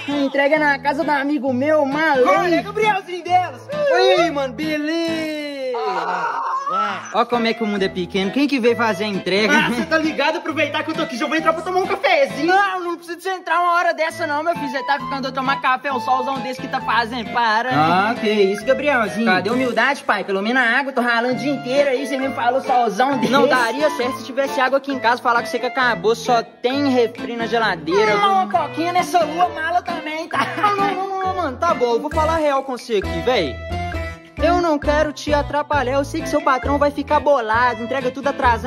Entrega na casa do amigo meu, maluco. Olha, Gabrielzinho delas. Oi, mano, beleza. Ó como é que o mundo é pequeno. Quem que veio fazer a entrega? Você tá ligado? Aproveitar que eu tô aqui, já vou entrar pra tomar um cafezinho. Não precisa de você entrar uma hora dessa não, meu filho. Você tá ficando a tomar café, o solzão desse que tá fazendo. Para. Que isso, Gabrielzinho. Cadê humildade, pai? Pelo menos a água, tô ralando o dia inteiro aí. Você me falou solzão desse. Não daria certo se tivesse água aqui em casa. Falar que você que acabou, só tem refri na geladeira. Uma coquinha nessa lua, mala também, tá? Não, mano, tá bom. Eu vou falar real com você aqui, véi. Eu não quero te atrapalhar. Eu sei que seu patrão vai ficar bolado. Entrega tudo atrasando.